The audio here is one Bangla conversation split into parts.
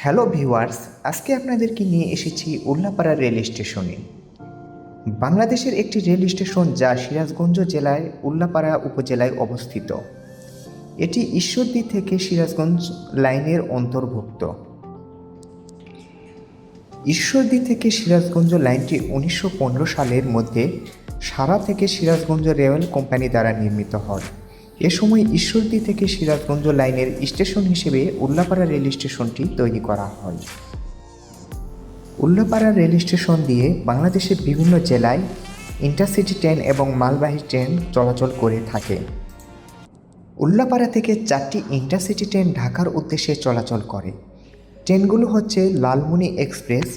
হ্যালো ভিউয়ার্স, আজকে আপনাদেরকে নিয়ে এসেছি উল্লাপাড়া রেল স্টেশনে। বাংলাদেশের একটি রেল স্টেশন যা সিরাজগঞ্জ জেলার উল্লাপাড়া উপজেলায় অবস্থিত। এটি ঈশ্বরদী থেকে সিরাজগঞ্জ লাইনের অন্তর্ভুক্ত। ঈশ্বরদী থেকে সিরাজগঞ্জ লাইনটি 1915 সালের মধ্যে সারা থেকে সিরাজগঞ্জ রেল কোম্পানি দ্বারা নির্মিত হয়। এ সময় ঈশ্বরদী থেকে সিরাজগঞ্জ লাইনের স্টেশন হিসেবে উল্লাপাড়া রেল স্টেশনটি তৈরি করা হয়। উল্লাপাড়া রেল স্টেশন দিয়ে বাংলাদেশের বিভিন্ন জেলায় ইন্টারসিটি ট্রেন এবং মালবাহী ট্রেন চলাচল করে থাকে। উল্লাপাড়া থেকে 4টি ইন্টারসিটি ট্রেন ঢাকার উদ্দেশ্যে চলাচল করে। ট্রেনগুলো হচ্ছে Lalmoni express,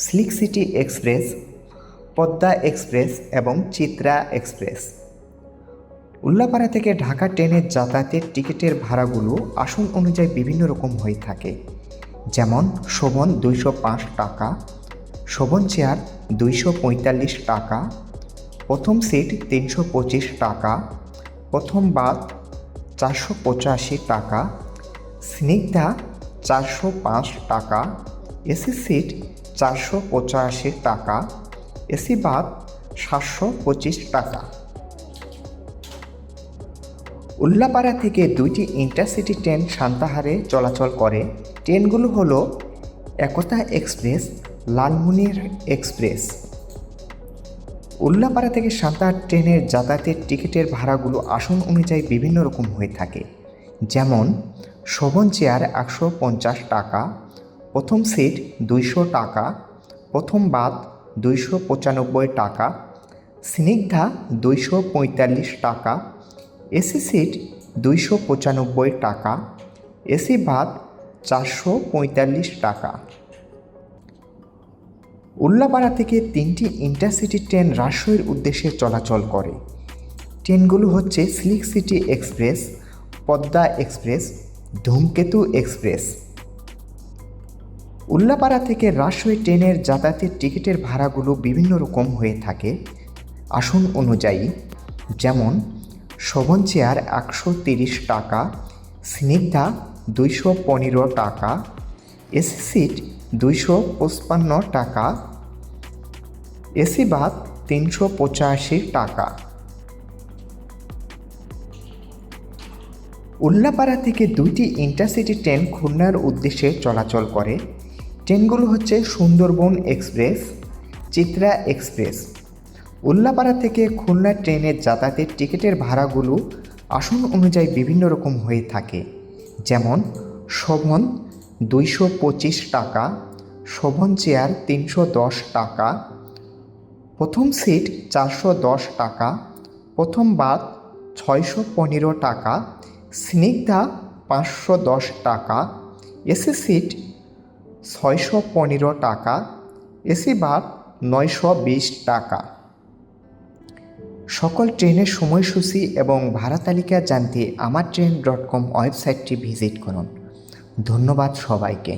silk city express, Padma express এবং চিত্রা এক্সপ্রেস। উল্লাপাড়া থেকে ঢাকা ট্রেনের যাতায়াতের টিকিটের ভাড়াগুলো আসন অনুযায়ী বিভিন্ন রকম হয়ে থাকে, যেমন শোভন 205 টাকা, শোভন চেয়ার 245 টাকা, প্রথম সিট 325 টাকা, প্রথম বাথ 485 টাকা, স্নিগ্ধা 405 টাকা, এসি সিট 485 টাকা, এসি বাথ 725 টাকা। উল্লাপাড়া থেকে 2টি ইন্টারসিটি ট্রেন সান্তাহারে চলাচল করে। ট্রেনগুলো হলো একতা এক্সপ্রেস, লালমনির এক্সপ্রেস। উল্লাপাড়া থেকে সান্তাহার ট্রেনের যাতায়াতের টিকিটের ভাড়াগুলো আসন অনুযায়ী বিভিন্ন রকম হয়ে থাকে, যেমন শোভন চেয়ার 150 টাকা, প্রথম সিট 200 টাকা, প্রথম বাথ 295 টাকা, স্নিগ্ধা 245 টাকা, এসি সিট 295 টাকা, এসি বাথ 445 টাকা। উল্লাপাড়া থেকে 3টি ইন্টারসিটি ট্রেন রাজশাহীর উদ্দেশ্যে চলাচল করে। ট্রেনগুলো হচ্ছে silk city express, Padma express, ধূমকেতু এক্সপ্রেস। উল্লাপাড়া থেকে রাজশাহী ট্রেনের যাতায়াতের টিকিটের ভাড়াগুলো বিভিন্ন রকম হয়ে থাকে আসন অনুযায়ী, যেমন শোভন চেয়ার 130 টাকা, স্নিগ্ধা 215 টাকা, এসি সিট 255 টাকা, এসি বাথ 385 টাকা। উল্লাপাড়া থেকে 2টি ইন্টারসিটি ট্রেন খুলনার উদ্দেশ্যে চলাচল করে। ট্রেনগুলো হচ্ছে সুন্দরবন এক্সপ্রেস, চিত্রা এক্সপ্রেস। উল্লাপাড়া থেকে খুলনা ট্রেনের যাতায়াতের টিকিটের ভাড়াগুলো আসন অনুযায়ী বিভিন্ন রকম হয়ে থাকে, যেমন শোভন 225 টাকা, শোভন চেয়ার 310 টাকা, প্রথম সিট 410 টাকা, প্রথম বাথ 615 টাকা, স্নিগ্ধা 510 টাকা, এসি সিট 615 টাকা, এসি বাথ 920 টাকা। সকল ট্রেনের সময়সূচি এবং ভাড়া তালিকা জানতে আমারট্রেন.com ওয়েবসাইটটি ভিজিট করুন। ধন্যবাদ সবাইকে।